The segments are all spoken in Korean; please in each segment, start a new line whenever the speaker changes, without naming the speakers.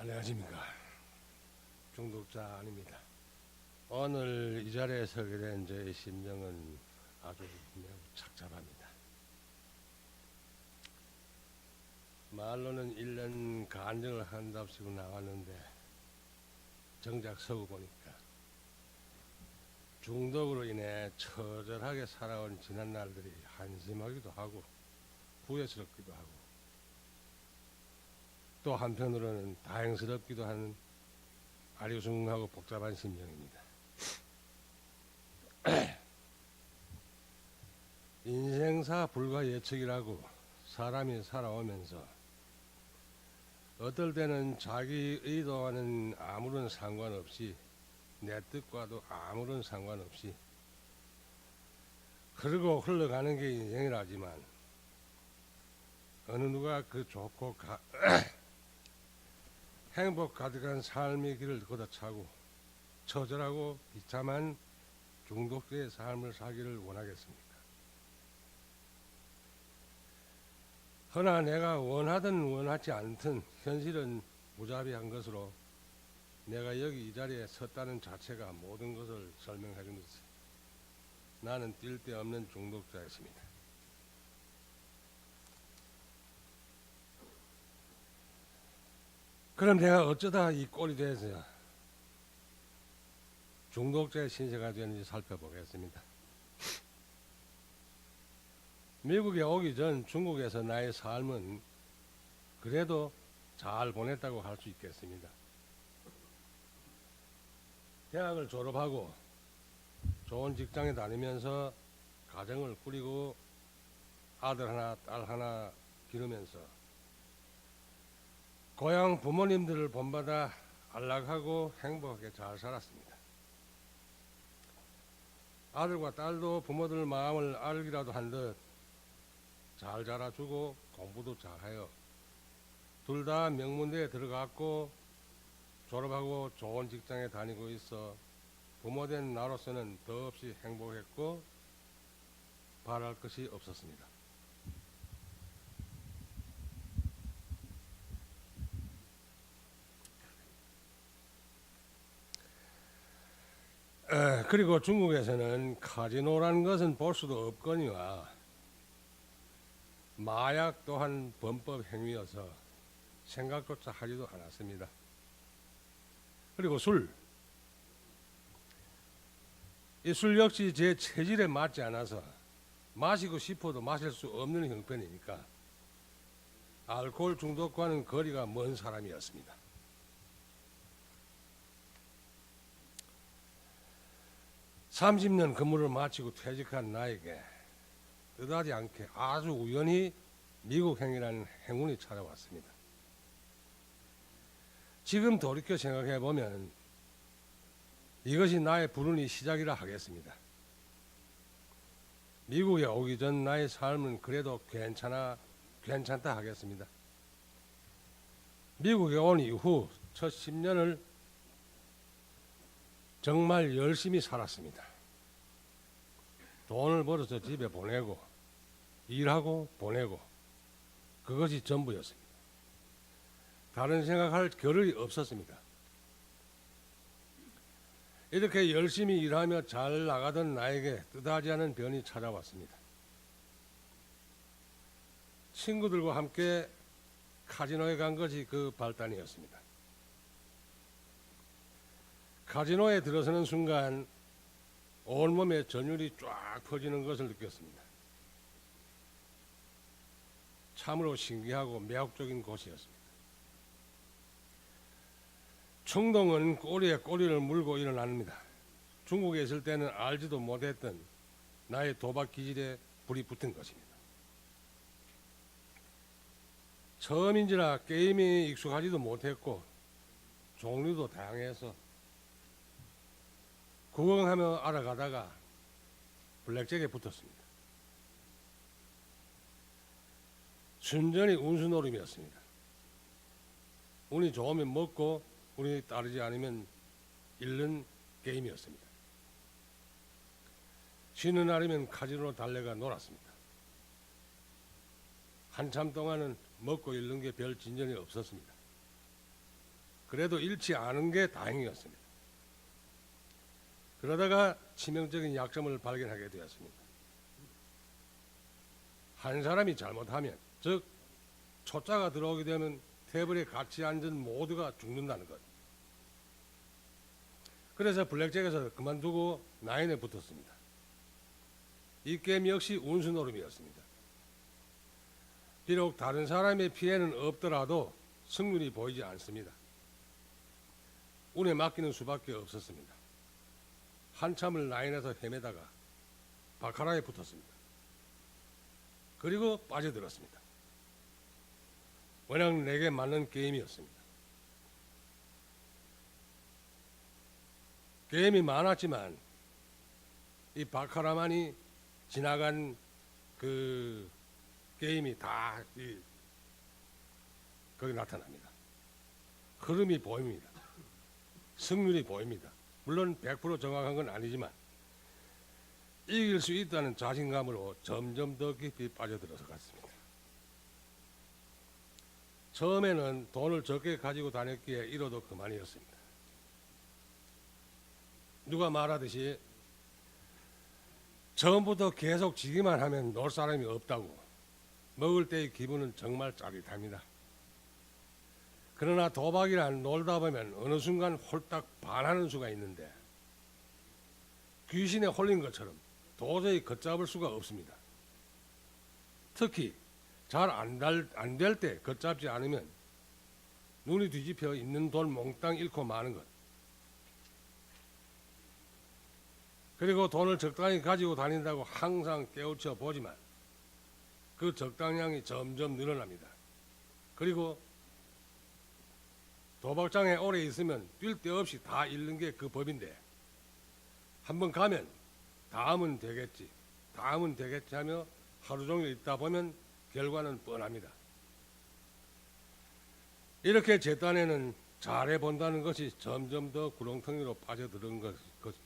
안녕하십니까. 중독자 아닙니다. 오늘 이 자리에 서게 된 저의 심정은 아주 매우 착잡합니다. 말로는 1년 간증을 한답시고 나왔는데 정작 서고 보니까 중독으로 인해 처절하게 살아온 지난 날들이 한심하기도 하고 후회스럽기도 하고 또 한편으로는 다행스럽기도 하는 아리숭하고 복잡한 심정입니다. 인생사 불가 예측이라고 사람이 살아오면서 어떨 때는 자기 의도와는 아무런 상관없이 내 뜻과도 아무런 상관없이 흐르고 흘러가는 게 인생이라지만 어느 누가 그 좋고 행복 가득한 삶의 길을 걷어차고 처절하고 비참한 중독자의 삶을 살기를 원하겠습니까? 허나 내가 원하든 원하지 않든 현실은 무자비한 것으로 내가 여기 이 자리에 섰다는 자체가 모든 것을 설명해 준 것이 나는 뛸 데 없는 중독자였습니다. 그럼 내가 어쩌다 이 꼴이 돼서 중독자의 신세가 되는지 살펴보겠습니다. 미국에 오기 전 중국에서 나의 삶은 그래도 잘 보냈다고 할 수 있겠습니다. 대학을 졸업하고 좋은 직장에 다니면서 가정을 꾸리고 아들 하나 딸 하나 기르면서 고향 부모님들을 본받아 안락하고 행복하게 잘 살았습니다. 아들과 딸도 부모들 마음을 알기라도 한 듯 잘 자라주고 공부도 잘하여 둘 다 명문대에 들어갔고 졸업하고 좋은 직장에 다니고 있어 부모된 나로서는 더없이 행복했고 바랄 것이 없었습니다. 그리고 중국에서는 카지노라는 것은 볼 수도 없거니와 마약 또한 범법 행위여서 생각조차 하지도 않았습니다. 그리고 이 술 역시 제 체질에 맞지 않아서 마시고 싶어도 마실 수 없는 형편이니까 알코올 중독과는 거리가 먼 사람이었습니다. (30년) 근무를 마치고 퇴직한 나에게 뜻하지 않게 아주 우연히 미국행이라는 행운이 찾아왔습니다. 지금 돌이켜 생각해 보면 이것이 나의 불운의 시작이라 하겠습니다. 미국에 오기 전 나의 삶은 그래도 괜찮다 하겠습니다. 미국에 온 이후 첫 10년을 정말 열심히 살았습니다. 돈을 벌어서 집에 보내고 일하고 보내고 그것이 전부였습니다. 다른 생각할 겨를이 없었습니다. 이렇게 열심히 일하며 잘 나가던 나에게 뜻하지 않은 변이 찾아왔습니다. 친구들과 함께 카지노에 간 것이 그 발단이었습니다. 카지노에 들어서는 순간 온몸에 전율이 쫙 퍼지는 것을 느꼈습니다. 참으로 신기하고 매혹적인 곳이었습니다. 충동은 꼬리에 꼬리를 물고 일어납니다. 중국에 있을 때는 알지도 못했던 나의 도박 기질에 불이 붙은 것입니다. 처음인지라 게임이 익숙하지도 못했고 종류도 다양해서 구경하며 알아가다가 블랙잭에 붙었습니다. 순전히 운수노름이었습니다. 운이 좋으면 먹고 운이 따르지 않으면 잃는 게임이었습니다. 쉬는 날이면 카지노로 달려가 놀았습니다. 한참 동안은 먹고 잃는 게 별 진전이 없었습니다. 그래도 잃지 않은 게 다행이었습니다. 그러다가 치명적인 약점을 발견하게 되었습니다. 한 사람이 잘못하면, 즉 초짜가 들어오게 되면 테이블에 같이 앉은 모두가 죽는다는 것. 그래서 블랙잭에서 그만두고 나인에 붙었습니다. 이 게임 역시 운수 노름이었습니다. 비록 다른 사람의 피해는 없더라도 승률이 보이지 않습니다. 운에 맡기는 수밖에 없었습니다. 한참을 나인에서 헤매다가 바카라에 붙었습니다. 그리고 빠져들었습니다. 워낙 내게 맞는 게임이었습니다. 게임이 많았지만 이 바카라만이 지나간 그 게임이 다 거기 나타납니다. 흐름이 보입니다. 승률이 보입니다. 물론 100% 정확한 건 아니지만 이길 수 있다는 자신감으로 점점 더 깊이 빠져들어서 갔습니다. 처음에는 돈을 적게 가지고 다녔기에 잃어도 그만이었습니다. 누가 말하듯이 처음부터 계속 지기만 하면 놀 사람이 없다고. 먹을 때의 기분은 정말 짜릿합니다. 그러나 도박이란 놀다 보면 어느 순간 홀딱 반하는 수가 있는데 귀신에 홀린 것처럼 도저히 걷잡을 수가 없습니다. 특히 잘 안 될 때 걷잡지 않으면 눈이 뒤집혀 있는 돈 몽땅 잃고 마는 것. 그리고 돈을 적당히 가지고 다닌다고 항상 깨우쳐 보지만 그 적당량이 점점 늘어납니다. 그리고 도박장에 오래 있으면 뛸 데 없이 다 잃는 게 그 법인데 한번 가면 다음은 되겠지 하며 하루 종일 있다 보면 결과는 뻔합니다. 이렇게 제 딴에는 잘해본다는 것이 점점 더 구렁텅이로 빠져드는 것입니다.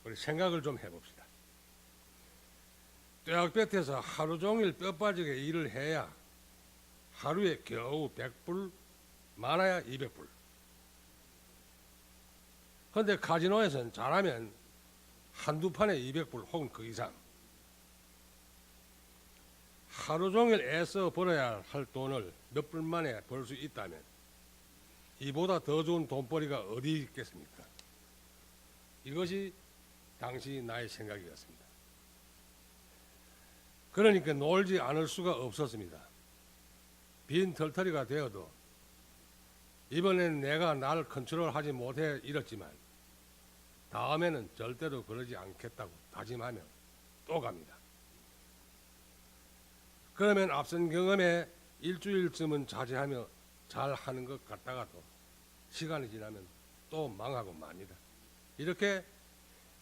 우리 생각을 좀 해봅시다. 떼약볕에서 하루 종일 뼈 빠지게 일을 해야 하루에 겨우 100불, 많아야 200불. 그런데 카지노에서는 잘하면 한두 판에 200불 혹은 그 이상. 하루 종일 애써 벌어야 할 돈을 몇 불 만에 벌 수 있다면 이보다 더 좋은 돈벌이가 어디 있겠습니까? 이것이 당시 나의 생각이었습니다. 그러니까 놀지 않을 수가 없었습니다. 빈 털터리가 되어도 이번엔 내가 나를 컨트롤하지 못해 잃었지만 다음에는 절대로 그러지 않겠다고 다짐하며 또 갑니다. 그러면 앞선 경험에 일주일쯤은 자제하며 잘 하는 것 같다가도 시간이 지나면 또 망하고 맙니다. 이렇게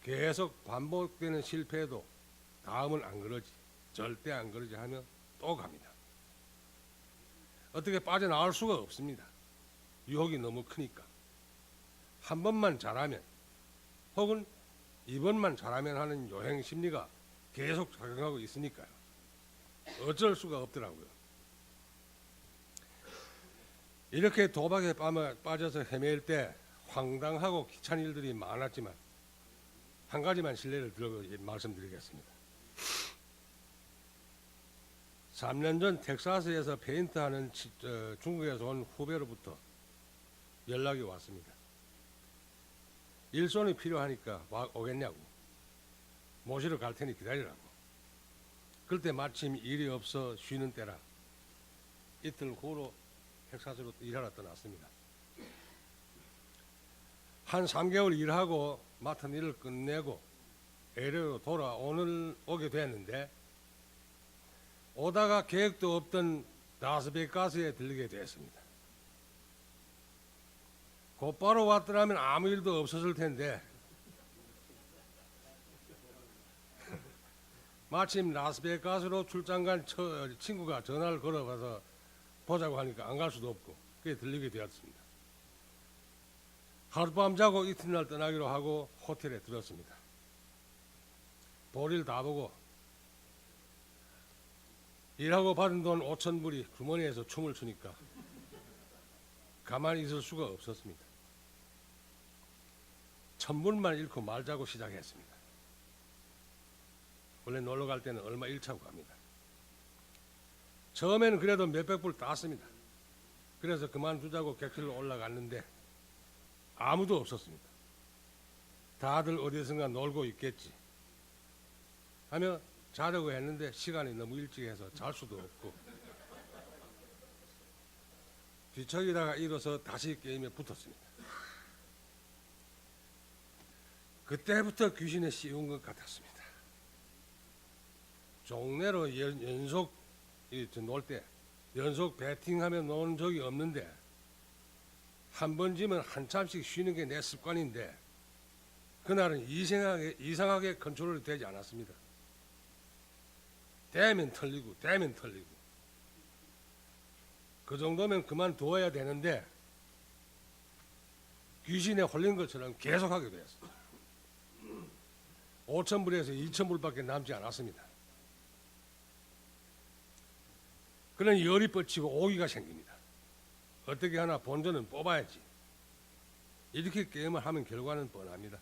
계속 반복되는 실패에도 다음은 안 그러지, 절대 안 그러지 하며 또 갑니다. 어떻게 빠져나올 수가 없습니다. 유혹이 너무 크니까. 한 번만 잘하면 혹은 이번만 잘하면 하는 요행 심리가 계속 작용하고 있으니까요. 어쩔 수가 없더라고요. 이렇게 도박에 빠져서 헤매일 때 황당하고 귀찮은 일들이 많았지만 한 가지만 신뢰를 들고 말씀드리겠습니다. 3년 전 텍사스에서 페인트하는 중국에서 온 후배로부터 연락이 왔습니다. 일손이 필요하니까 오겠냐고. 모시러 갈 테니 기다리라고. 그때 마침 일이 없어 쉬는 때라 이틀 후로 텍사스로 일하러 떠났습니다. 한 3개월 일하고 맡은 일을 끝내고 LA로 오게 됐는데 오다가 계획도 없던 라스베가스에 들리게 됐습니다. 곧바로 왔더라면 아무 일도 없었을 텐데 마침 라스베가스로 출장 간 친구가 전화를 걸어봐서 보자고 하니까 안 갈 수도 없고 그게 들리게 되었습니다. 하룻밤 자고 이튿날 떠나기로 하고 호텔에 들었습니다. 볼일 다 보고 일하고 받은 돈 5,000불이 주머니에서 춤을 추니까 가만히 있을 수가 없었습니다. 천문만 잃고 말자고 시작했습니다. 원래 놀러 갈 때는 얼마 잃자고 갑니다. 처음에는 그래도 몇백 불 땄습니다. 그래서 그만두자고 객실로 올라갔는데 아무도 없었습니다. 다들 어디선가 놀고 있겠지 하며 자려고 했는데 시간이 너무 일찍 해서 잘 수도 없고 뒤척이다가 일어서 다시 게임에 붙었습니다. 그때부터 귀신에 씌운 것 같았습니다. 종래로 연속 놀 때 연속 배팅하며 노는 적이 없는데 한 번 지면 한참씩 쉬는 게 내 습관인데 그날은 이상하게 컨트롤이 되지 않았습니다. 되면 털리고 되면 털리고 그 정도면 그만두어야 되는데 귀신에 홀린 것처럼 계속하게 되었습니다. 5,000불에서 2,000불밖에 남지 않았습니다. 그런 열이 뻗치고 오기가 생깁니다. 어떻게 하나 본전은 뽑아야지. 이렇게 게임을 하면 결과는 뻔합니다.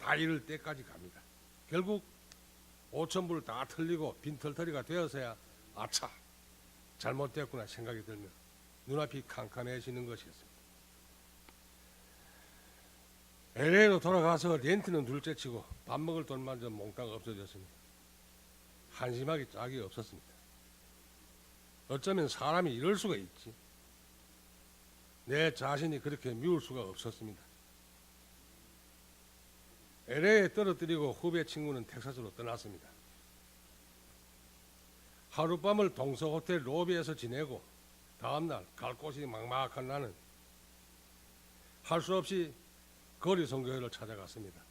다 잃을 때까지 갑니다. 결국 5,000불 다 틀리고 빈털터리가 되어서야 아차 잘못됐구나 생각이 들며 눈앞이 캄캄해지는 것이었습니다. LA로 돌아가서 렌트는 둘째치고 밥 먹을 돈마저 몽땅 없어졌습니다. 한심하기 짝이 없었습니다. 어쩌면 사람이 이럴 수가 있지. 내 자신이 그렇게 미울 수가 없었습니다. LA에 떨어뜨리고 후배 친구는 텍사스로 떠났습니다. 하룻밤을 동서호텔 로비에서 지내고 다음날 갈 곳이 막막한 나는 할 수 없이 거리선교회를 찾아갔습니다.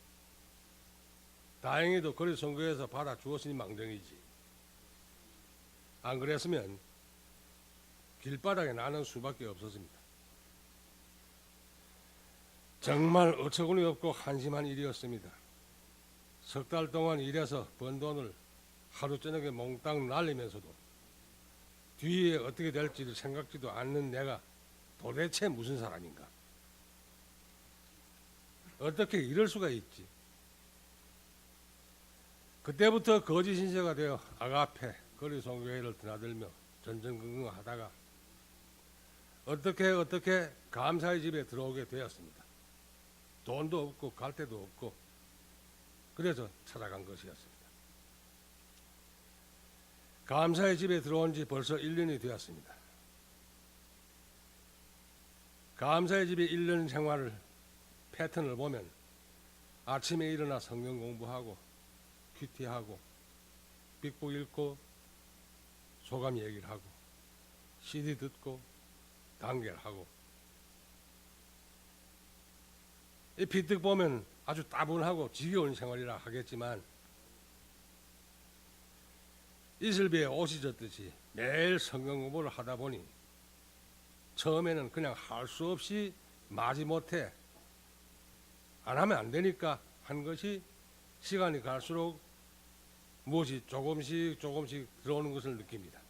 다행히도 거리선교회에서 받아주었으니 망정이지. 안 그랬으면 길바닥에 나는 수밖에 없었습니다. 정말 어처구니 없고 한심한 일이었습니다. 석 달 동안 일해서 번 돈을 하루 저녁에 몽땅 날리면서도 뒤에 어떻게 될지를 생각지도 않는 내가 도대체 무슨 사람인가? 어떻게 이럴 수가 있지? 그때부터 거짓 신세가 되어 아가페 거리선교회를 드나들며 전전긍긍하다가 어떻게 감사의 집에 들어오게 되었습니다. 돈도 없고 갈 데도 없고 그래서 찾아간 것이었습니다. 감사의 집에 들어온 지 벌써 1년이 되었습니다. 감사의 집의 1년 생활을 패턴을 보면 아침에 일어나 성경 공부하고 큐티하고 빅북 읽고 소감 얘기를 하고 CD 듣고 단계를 하고 이 비뜩 보면 아주 따분하고 지겨운 생활이라 하겠지만 이슬비에 옷이 젖듯이 매일 성경 공부를 하다 보니 처음에는 그냥 할 수 없이 마지못해 안 하면 안 되니까 한 것이 시간이 갈수록 무엇이 조금씩 들어오는 것을 느낍니다.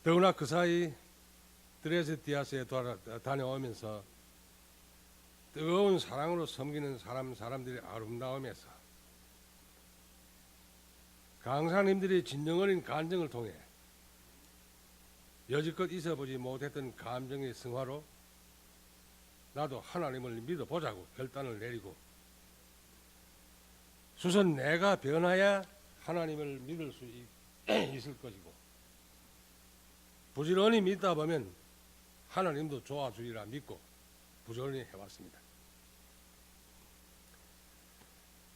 더구나 그 사이 드레스디아스에 다녀오면서 뜨거운 사랑으로 섬기는 사람들의 아름다움에서 강사님들이 진정 어린 간증을 통해 여지껏 있어보지 못했던 감정의 승화로 나도 하나님을 믿어보자고 결단을 내리고 우선 내가 변화야 하나님을 믿을 수 있을 것이고 부지런히 믿다 보면 하나님도 도와주리라 믿고 부지런히 해왔습니다.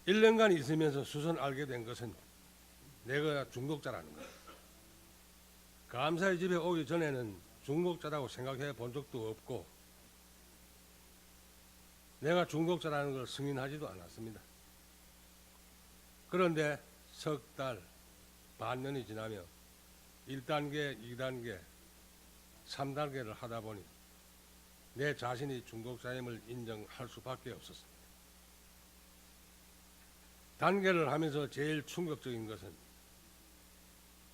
1년간 있으면서 수선 알게 된 것은 내가 중독자라는 것. 감사의 집에 오기 전에는 중독자라고 생각해 본 적도 없고 내가 중독자라는 걸 승인하지도 않았습니다. 그런데 석 달, 반년이 지나며 1단계, 2단계, 3단계를 하다 보니 내 자신이 중독자임을 인정할 수밖에 없었습니다. 단계를 하면서 제일 충격적인 것은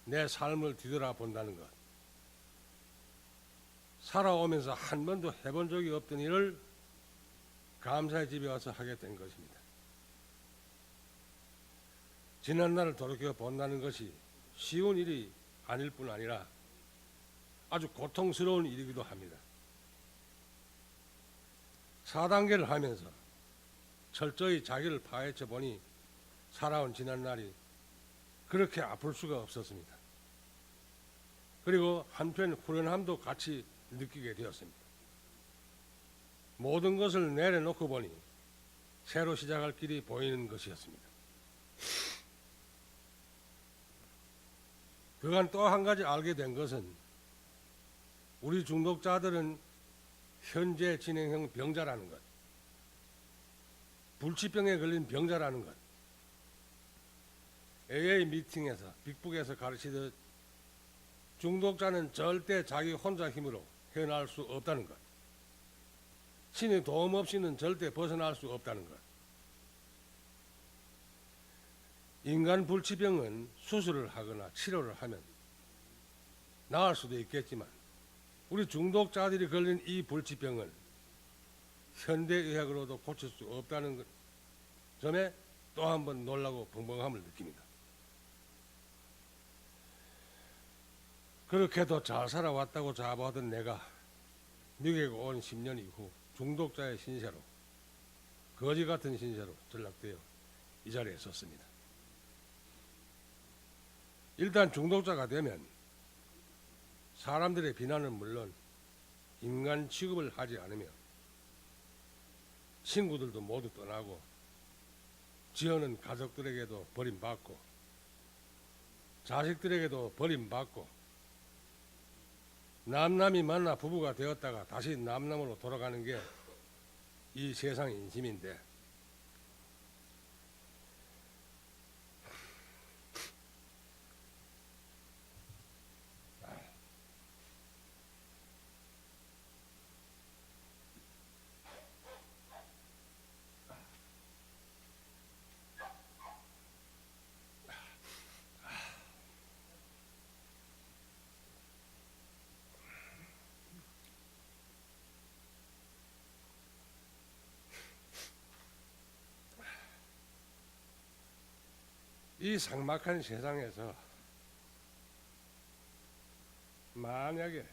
내 삶을 뒤돌아본다는 것. 살아오면서 한 번도 해본 적이 없던 일을 감사의 집에 와서 하게 된 것입니다. 지난날을 돌이켜 본다는 것이 쉬운 일이 아닐 뿐 아니라 아주 고통스러운 일이기도 합니다. 4단계를 하면서 철저히 자기를 파헤쳐 보니 살아온 지난날이 그렇게 아플 수가 없었습니다. 그리고 한편 후련함도 같이 느끼게 되었습니다. 모든 것을 내려놓고 보니 새로 시작할 길이 보이는 것이었습니다. 그간 또 한 가지 알게 된 것은 우리 중독자들은 현재 진행형 병자라는 것, 불치병에 걸린 병자라는 것, AA 미팅에서 빅북에서 가르치듯 중독자는 절대 자기 혼자 힘으로 헤어나올 수 없다는 것, 신의 도움 없이는 절대 벗어날 수 없다는 것. 인간 불치병은 수술을 하거나 치료를 하면 나을 수도 있겠지만 우리 중독자들이 걸린 이 불치병을 현대의학으로도 고칠 수 없다는 점에 또 한 번 놀라고 벙벙함을 느낍니다. 그렇게도 잘 살아왔다고 자부하던 내가 미국에 온 10년 이후 중독자의 신세로, 거지 같은 신세로 전락되어 이 자리에 섰습니다. 일단 중독자가 되면 사람들의 비난은 물론 인간 취급을 하지 않으며 친구들도 모두 떠나고 지어는 가족들에게도 버림받고 자식들에게도 버림받고 남남이 만나 부부가 되었다가 다시 남남으로 돌아가는 게 이 세상의 인심인데, 이 삭막한 세상에서 만약에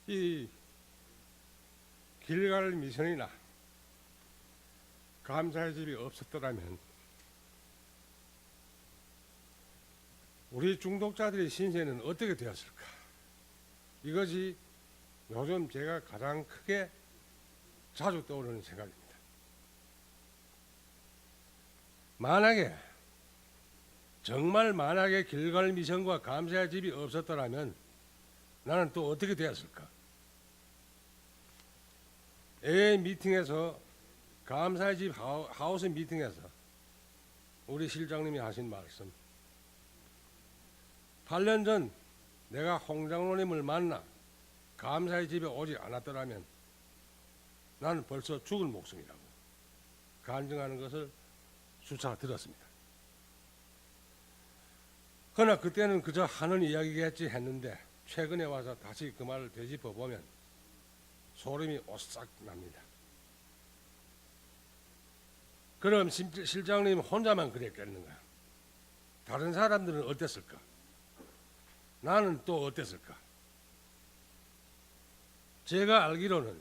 이 길갈 미션이나 감사의 집이 없었더라면 우리 중독자들의 신세는 어떻게 되었을까? 이것이 요즘 제가 가장 크게 자주 떠오르는 생각입니다. 정말 만약에 길갈 미션과 감사의 집이 없었더라면 나는 또 어떻게 되었을까? AA 미팅에서, 감사의 집 하우스 미팅에서 우리 실장님이 하신 말씀, 8년 전 내가 홍 장로님을 만나 감사의 집에 오지 않았더라면 나는 벌써 죽을 목숨이라고 간증하는 것을 수차 들었습니다. 그러나 그때는 그저 하는 이야기겠지 했는데 최근에 와서 다시 그 말을 되짚어 보면 소름이 오싹 납니다. 그럼 실장님 혼자만 그랬겠는가? 다른 사람들은 어땠을까? 나는 또 어땠을까? 제가 알기로는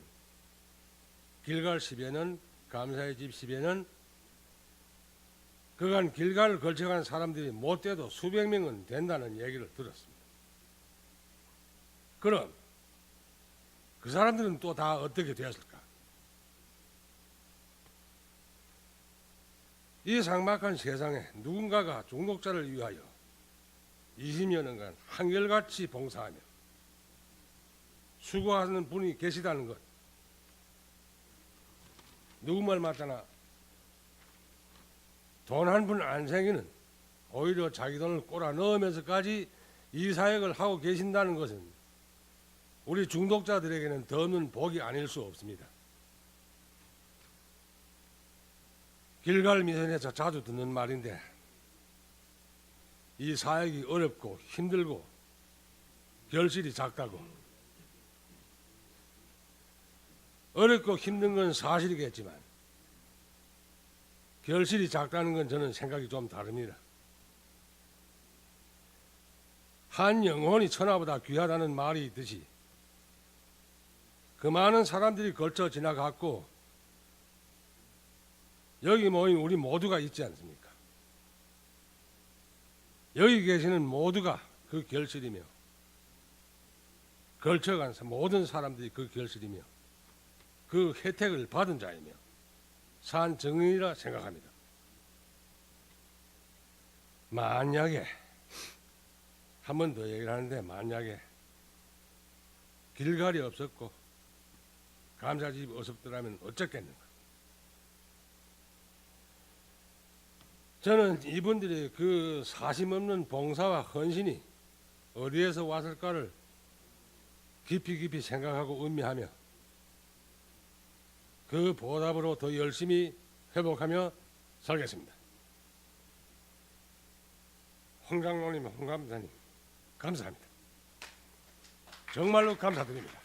길갈 10에는, 감사의 집 10에는 그간 길갈을 걸쳐간 사람들이 못돼도 수백 명은 된다는 얘기를 들었습니다. 그럼 그 사람들은 또 다 어떻게 되었을까? 이 삭막한 세상에 누군가가 중독자를 위하여 20여 년간 한결같이 봉사하며 수고하는 분이 계시다는 것, 누구 말 맞잖아. 돈 한 푼 안 생기는, 오히려 자기 돈을 꼬라 넣으면서까지 이 사역을 하고 계신다는 것은 우리 중독자들에게는 드문 복이 아닐 수 없습니다. 길갈 미션에서 자주 듣는 말인데 이 사역이 어렵고 힘들고 결실이 작다고. 어렵고 힘든 건 사실이겠지만 결실이 작다는 건 저는 생각이 좀 다릅니다. 한 영혼이 천하보다 귀하다는 말이 있듯이 그 많은 사람들이 걸쳐 지나갔고 여기 모인 우리 모두가 있지 않습니까? 여기 계시는 모두가 그 결실이며 걸쳐간 모든 사람들이 그 결실이며 그 혜택을 받은 자이며 산 증인이라 생각합니다. 만약에 한 번 더 얘기를 하는데 만약에 길갈이 없었고 감사집이 없었더라면 어쩌겠는가. 저는 이분들의 그 사심없는 봉사와 헌신이 어디에서 왔을까를 깊이 생각하고 음미하며 그 보답으로 더 열심히 회복하며 살겠습니다. 홍 장로님, 홍 감사님 감사합니다. 정말로 감사드립니다.